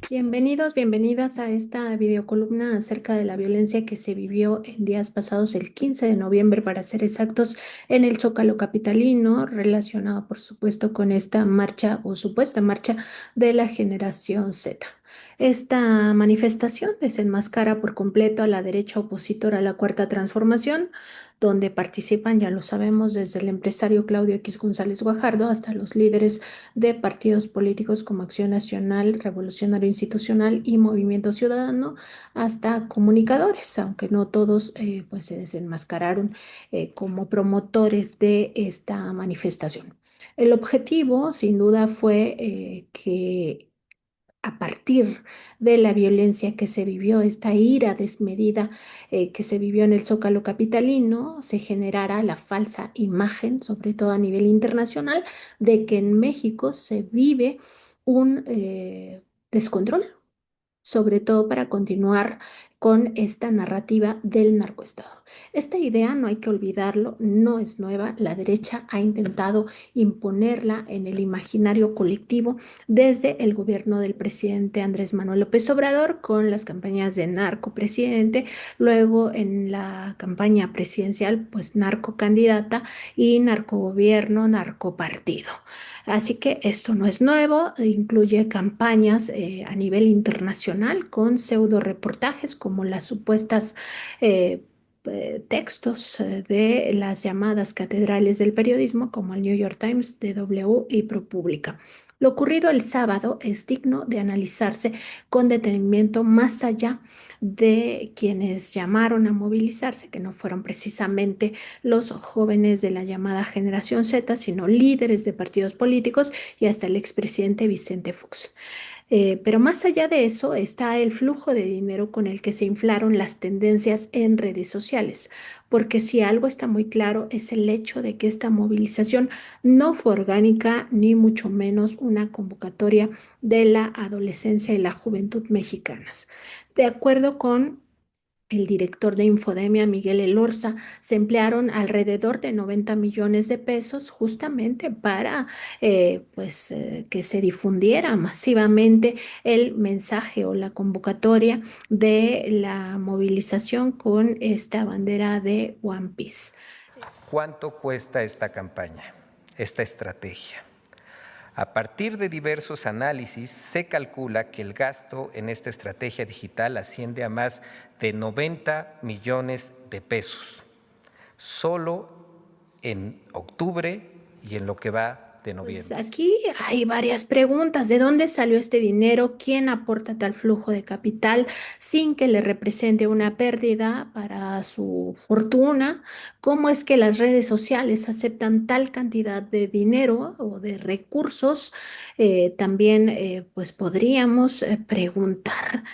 Bienvenidos, bienvenidas a esta videocolumna acerca de la violencia que se vivió en días pasados, el 15 de noviembre, para ser exactos, en el Zócalo capitalino, relacionado, por supuesto, con esta marcha o supuesta marcha de la generación Z. Esta manifestación desenmascara por completo a la derecha opositora a la Cuarta Transformación, donde participan, ya lo sabemos, desde el empresario Claudio X González Guajardo hasta los líderes de partidos políticos como Acción Nacional, Revolucionario Institucional y Movimiento Ciudadano, hasta comunicadores, aunque no todos pues se desenmascararon como promotores de esta manifestación. El objetivo, sin duda, fue que a partir de la violencia que se vivió, esta ira desmedida que se vivió en el Zócalo capitalino, se generara la falsa imagen, sobre todo a nivel internacional, de que en México se vive un descontrol, sobre todo para continuar con esta narrativa del narcoestado. Esta idea, no hay que olvidarlo, no es nueva. La derecha ha intentado imponerla en el imaginario colectivo desde el gobierno del presidente Andrés Manuel López Obrador, con las campañas de narcopresidente, luego en la campaña presidencial, pues narcocandidata y narcogobierno, narcopartido. Así que esto no es nuevo, incluye campañas a nivel internacional con pseudo reportajes como las supuestas textos de las llamadas catedrales del periodismo, como el New York Times, DW y ProPublica. Lo ocurrido el sábado es digno de analizarse con detenimiento más allá de quienes llamaron a movilizarse, que no fueron precisamente los jóvenes de la llamada generación Z, sino líderes de partidos políticos y hasta el expresidente Vicente Fox. Pero más allá de eso está el flujo de dinero con el que se inflaron las tendencias en redes sociales, porque si algo está muy claro es el hecho de que esta movilización no fue orgánica ni mucho menos una convocatoria de la adolescencia y la juventud mexicanas. De acuerdo con el director de Infodemia, Miguel Elorza, se emplearon alrededor de 90 millones de pesos justamente para que se difundiera masivamente el mensaje o la convocatoria de la movilización con esta bandera de One Piece. ¿Cuánto cuesta esta campaña, esta estrategia? A partir de diversos análisis, se calcula que el gasto en esta estrategia digital asciende a más de 90 millones de pesos, solo en octubre y en lo que va de noviembre. Pues aquí hay varias preguntas. ¿De dónde salió este dinero? ¿Quién aporta tal flujo de capital sin que le represente una pérdida para su fortuna? ¿Cómo es que las redes sociales aceptan tal cantidad de dinero o de recursos? También pues podríamos preguntar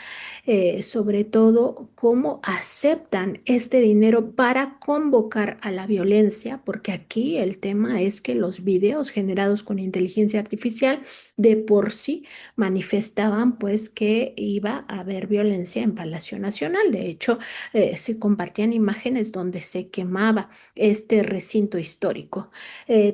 sobre todo cómo aceptan este dinero para convocar a la violencia, porque aquí el tema es que los videos generados con inteligencia artificial de por sí manifestaban pues que iba a haber violencia en Palacio Nacional. De hecho, se compartían imágenes donde se quemaba este recinto histórico.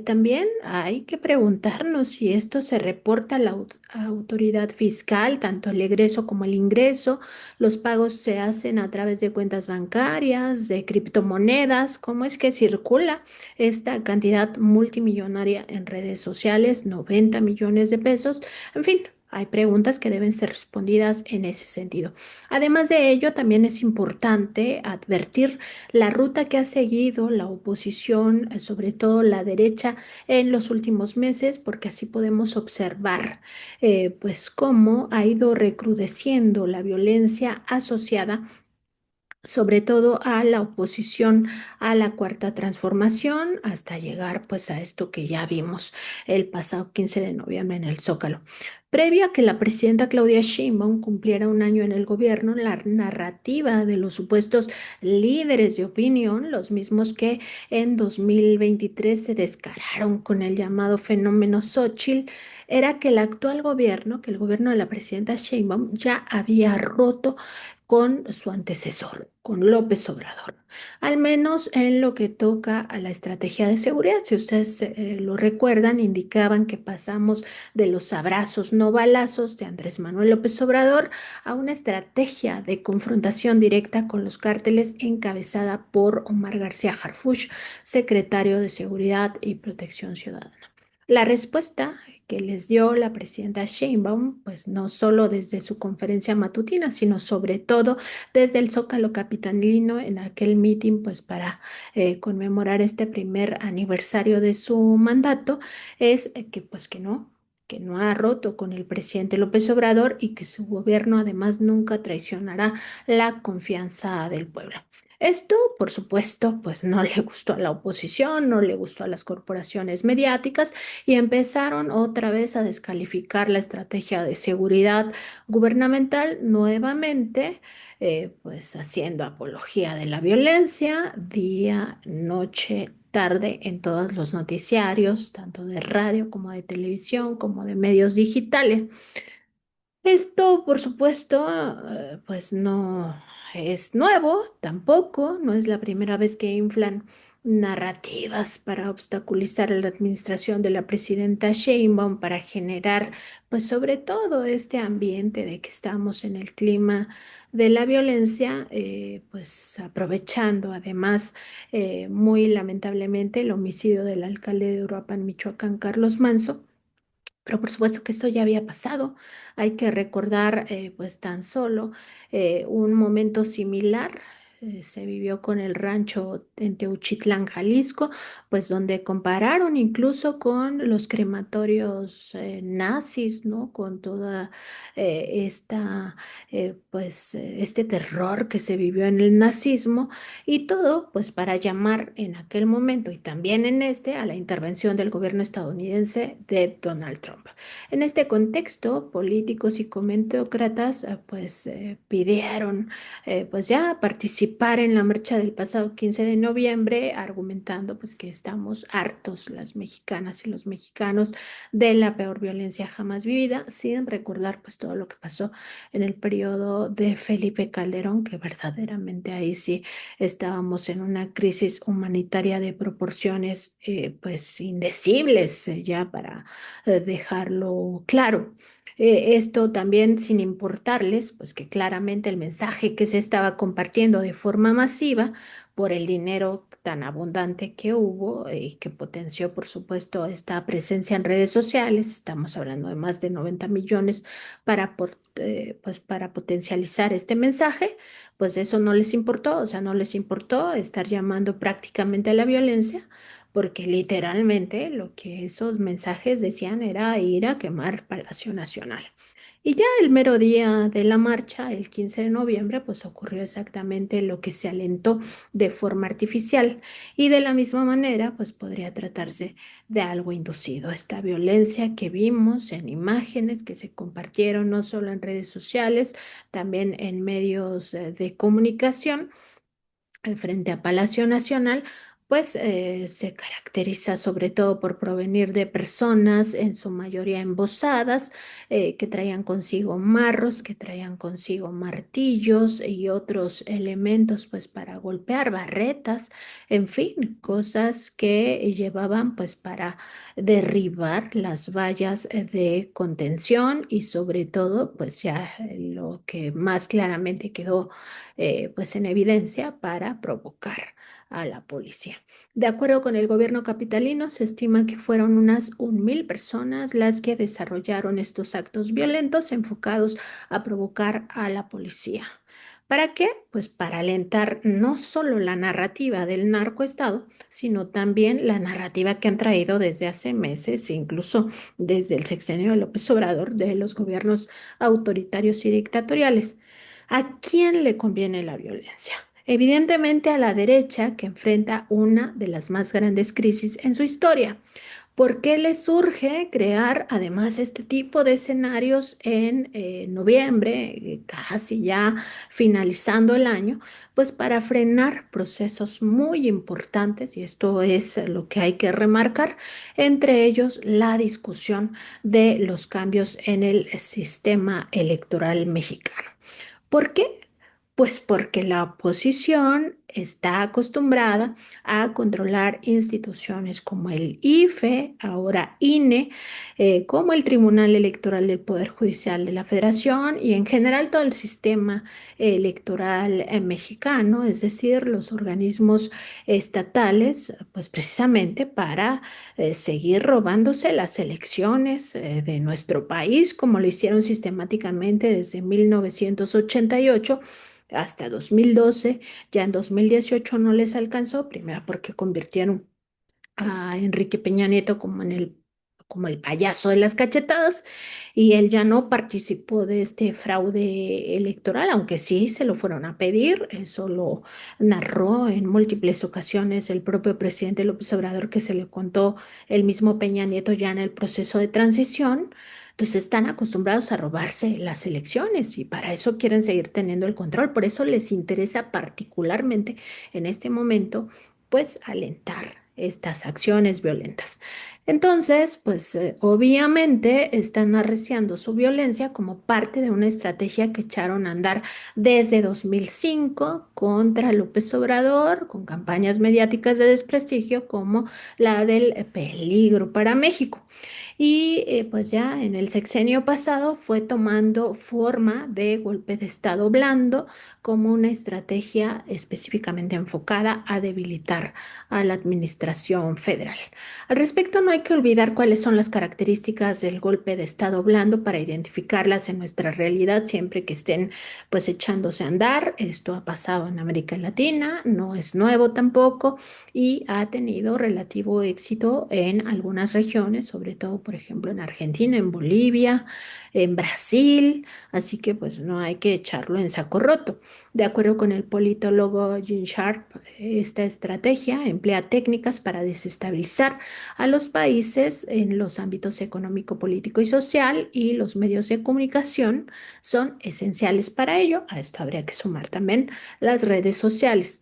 También hay que preguntarnos si esto se reporta a la autoridad fiscal, tanto el egreso como el ingreso. Los pagos se hacen a través de cuentas bancarias, de criptomonedas. ¿Cómo es que circula esta cantidad multimillonaria en redes sociales? 90 millones de pesos. En fin. Hay preguntas que deben ser respondidas en ese sentido. Además de ello, también es importante advertir la ruta que ha seguido la oposición, sobre todo la derecha, en los últimos meses, porque así podemos observar pues cómo ha ido recrudeciendo la violencia asociada sobre todo a la oposición a la Cuarta Transformación, hasta llegar pues a esto que ya vimos el pasado 15 de noviembre en el Zócalo. Previo a que la presidenta Claudia Sheinbaum cumpliera un año en el gobierno, la narrativa de los supuestos líderes de opinión, los mismos que en 2023 se descararon con el llamado fenómeno Xóchitl, era que el actual gobierno, que el gobierno de la presidenta Sheinbaum ya había roto con su antecesor, con López Obrador, al menos en lo que toca a la estrategia de seguridad. Si ustedes lo recuerdan, indicaban que pasamos de los abrazos no balazos de Andrés Manuel López Obrador a una estrategia de confrontación directa con los cárteles encabezada por Omar García Harfuch, secretario de Seguridad y Protección Ciudadana. La respuesta que les dio la presidenta Sheinbaum, pues no solo desde su conferencia matutina, sino sobre todo desde el Zócalo capitalino en aquel meeting, pues para conmemorar este primer aniversario de su mandato, es que no ha roto con el presidente López Obrador y que su gobierno además nunca traicionará la confianza del pueblo. Esto, por supuesto, pues no le gustó a la oposición, no le gustó a las corporaciones mediáticas y empezaron otra vez a descalificar la estrategia de seguridad gubernamental nuevamente, pues haciendo apología de la violencia día, noche, tarde en todos los noticiarios, tanto de radio como de televisión, como de medios digitales. Esto, por supuesto, pues no es nuevo, tampoco, no es la primera vez que inflan narrativas para obstaculizar la administración de la presidenta Sheinbaum, para generar, pues sobre todo este ambiente de que estamos en el clima de la violencia, pues aprovechando además muy lamentablemente el homicidio del alcalde de Uruapan, Michoacán, Carlos Manso. Pero por supuesto que esto ya había pasado. Hay que recordar, pues tan solo un momento similar. Se vivió con el rancho en Teuchitlán, Jalisco, pues donde compararon incluso con los crematorios nazis, ¿no? Con toda este terror que se vivió en el nazismo y todo, pues para llamar en aquel momento y también en este a la intervención del gobierno estadounidense de Donald Trump. En este contexto, políticos y comentócratas pidieron pues ya participar en la marcha del pasado 15 de noviembre, argumentando pues que estamos hartos las mexicanas y los mexicanos de la peor violencia jamás vivida, sin recordar pues todo lo que pasó en el periodo de Felipe Calderón, que verdaderamente ahí sí estábamos en una crisis humanitaria de proporciones pues indecibles ya para dejarlo claro. Esto también sin importarles, pues que claramente el mensaje que se estaba compartiendo de forma masiva por el dinero tan abundante que hubo y que potenció, por supuesto, esta presencia en redes sociales. Estamos hablando de más de 90 millones pues para potencializar este mensaje, pues eso no les importó, o sea, no les importó estar llamando prácticamente a la violencia, porque literalmente lo que esos mensajes decían era ir a quemar Palacio Nacional. Y ya el mero día de la marcha, el 15 de noviembre, pues ocurrió exactamente lo que se alentó de forma artificial. Y de la misma manera, pues podría tratarse de algo inducido. Esta violencia que vimos en imágenes que se compartieron no solo en redes sociales, también en medios de comunicación frente a Palacio Nacional, pues se caracteriza sobre todo por provenir de personas, en su mayoría embosadas, que traían consigo marros, que traían consigo martillos y otros elementos, pues para golpear, barretas, en fin, cosas que llevaban pues para derribar las vallas de contención y sobre todo, pues ya lo que más claramente quedó pues en evidencia para provocar a la policía. De acuerdo con el gobierno capitalino, se estima que fueron unas 1,000 personas las que desarrollaron estos actos violentos enfocados a provocar a la policía. ¿Para qué? Pues para alentar no solo la narrativa del narcoestado, sino también la narrativa que han traído desde hace meses, incluso desde el sexenio de López Obrador, de los gobiernos autoritarios y dictatoriales. ¿A quién le conviene la violencia? Evidentemente a la derecha, que enfrenta una de las más grandes crisis en su historia. ¿Por qué le surge crear además este tipo de escenarios en noviembre, casi ya finalizando el año? Pues para frenar procesos muy importantes, y esto es lo que hay que remarcar, entre ellos la discusión de los cambios en el sistema electoral mexicano. ¿Por qué? Pues porque la oposición está acostumbrada a controlar instituciones como el IFE, ahora INE, como el Tribunal Electoral del Poder Judicial de la Federación y en general todo el sistema electoral mexicano, es decir, los organismos estatales, pues precisamente para seguir robándose las elecciones de nuestro país, como lo hicieron sistemáticamente desde 1988 hasta 2012. Ya en 2018 no les alcanzó, primero porque convirtieron a Enrique Peña Nieto como el payaso de las cachetadas, y él ya no participó de este fraude electoral, aunque sí se lo fueron a pedir. Eso lo narró en múltiples ocasiones el propio presidente López Obrador, que se le contó el mismo Peña Nieto ya en el proceso de transición. Entonces están acostumbrados a robarse las elecciones y para eso quieren seguir teniendo el control. Por eso les interesa particularmente en este momento, pues, alentar estas acciones violentas. Entonces, pues obviamente están arreciando su violencia como parte de una estrategia que echaron a andar desde 2005 contra López Obrador, con campañas mediáticas de desprestigio como la del peligro para México. Y pues ya en el sexenio pasado fue tomando forma de golpe de Estado blando como una estrategia específicamente enfocada a debilitar a la administración federal. Al respecto, no hay que olvidar cuáles son las características del golpe de Estado blando para identificarlas en nuestra realidad siempre que estén pues echándose a andar. Esto ha pasado en América Latina, no es nuevo tampoco y ha tenido relativo éxito en algunas regiones, sobre todo, por ejemplo, en Argentina, en Bolivia, en Brasil, así que pues no hay que echarlo en saco roto. De acuerdo con el politólogo Gene Sharp, esta estrategia emplea técnicas para desestabilizar a los países en los ámbitos económico, político y social, y los medios de comunicación son esenciales para ello. A esto habría que sumar también las redes sociales.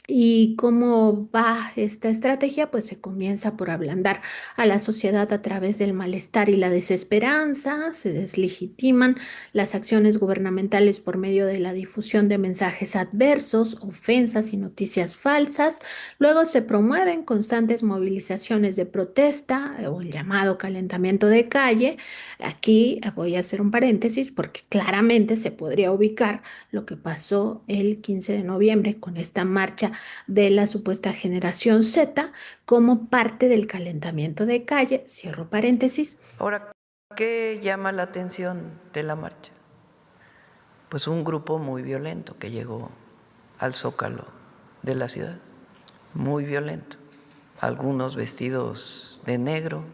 ¿Y cómo va esta estrategia? Pues se comienza por ablandar a la sociedad a través del malestar y la desesperanza, se deslegitiman las acciones gubernamentales por medio de la difusión de mensajes adversos, ofensas y noticias falsas. Luego se promueven constantes movilizaciones de protesta o el llamado calentamiento de calle. Aquí voy a hacer un paréntesis porque claramente se podría ubicar lo que pasó el 15 de noviembre con esta marcha de la supuesta generación Z como parte del calentamiento de calle, cierro paréntesis. Ahora, ¿qué llama la atención de la marcha? Pues un grupo muy violento que llegó al zócalo de la ciudad, muy violento. Algunos vestidos de negro,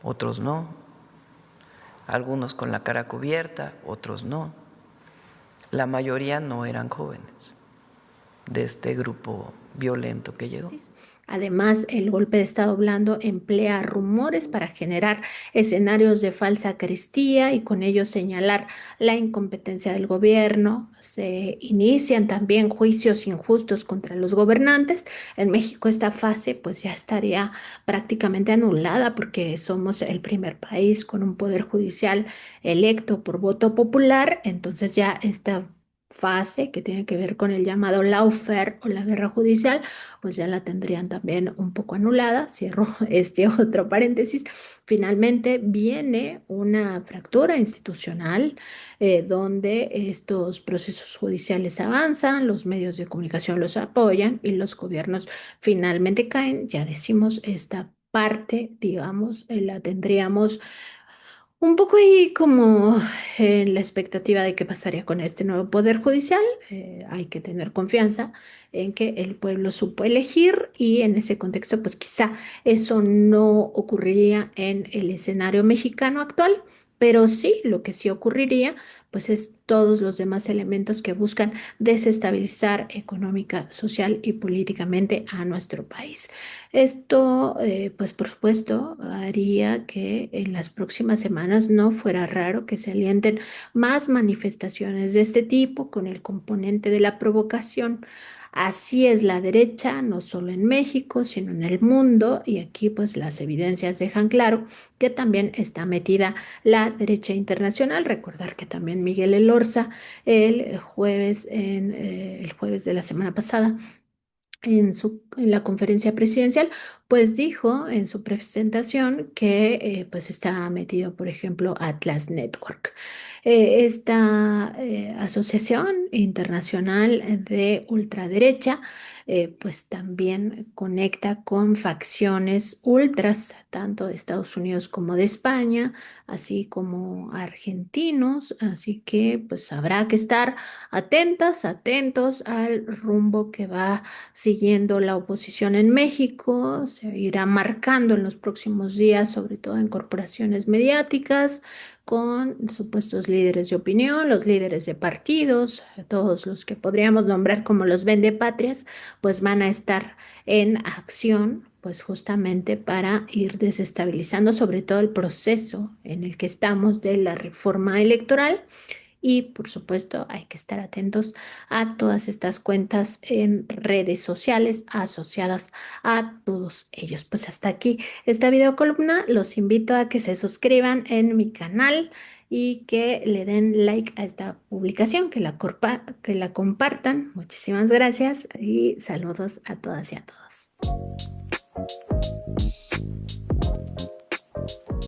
otros no. Algunos con la cara cubierta, otros no. La mayoría no eran jóvenes de este grupo violento que llegó. Además, el golpe de Estado blando emplea rumores para generar escenarios de falsa cristía y con ello señalar la incompetencia del gobierno. Se inician también juicios injustos contra los gobernantes. En México esta fase pues ya estaría prácticamente anulada porque somos el primer país con un poder judicial electo por voto popular. Entonces ya esta fase que tiene que ver con el llamado lawfare o la guerra judicial, pues ya la tendrían también un poco anulada. Cierro este otro paréntesis. Finalmente viene una fractura institucional donde estos procesos judiciales avanzan, los medios de comunicación los apoyan y los gobiernos finalmente caen. Ya decimos, esta parte, digamos, la tendríamos un poco ahí como en la expectativa de qué pasaría con este nuevo poder judicial. Hay que tener confianza en que el pueblo supo elegir y en ese contexto pues quizá eso no ocurriría en el escenario mexicano actual, pero sí, lo que sí ocurriría pues es todos los demás elementos que buscan desestabilizar económica, social y políticamente a nuestro país. Esto, pues por supuesto, haría que en las próximas semanas no fuera raro que se alienten más manifestaciones de este tipo con el componente de la provocación Así es la derecha, no solo en México, sino en el mundo, y aquí pues las evidencias dejan claro que también está metida la derecha internacional. Recordar que también Miguel Elorza el jueves de la semana pasada en la conferencia presidencial, pues dijo en su presentación que pues está metido, por ejemplo, Atlas Network. Esta asociación internacional de ultraderecha, pues también conecta con facciones ultras, tanto de Estados Unidos como de España, así como argentinos, así que pues habrá que estar atentos al rumbo que va siguiendo la oposición en México. Se irá marcando en los próximos días, sobre todo en corporaciones mediáticas, con supuestos líderes de opinión, los líderes de partidos, todos los que podríamos nombrar como los vendepatrias, pues van a estar en acción. Pues justamente para ir desestabilizando sobre todo el proceso en el que estamos de la reforma electoral, y por supuesto, hay que estar atentos a todas estas cuentas en redes sociales asociadas a todos ellos. Pues hasta aquí esta videocolumna. Los invito a que se suscriban en mi canal y que le den like a esta publicación, que la compartan. Muchísimas gracias y saludos a todas y a todos.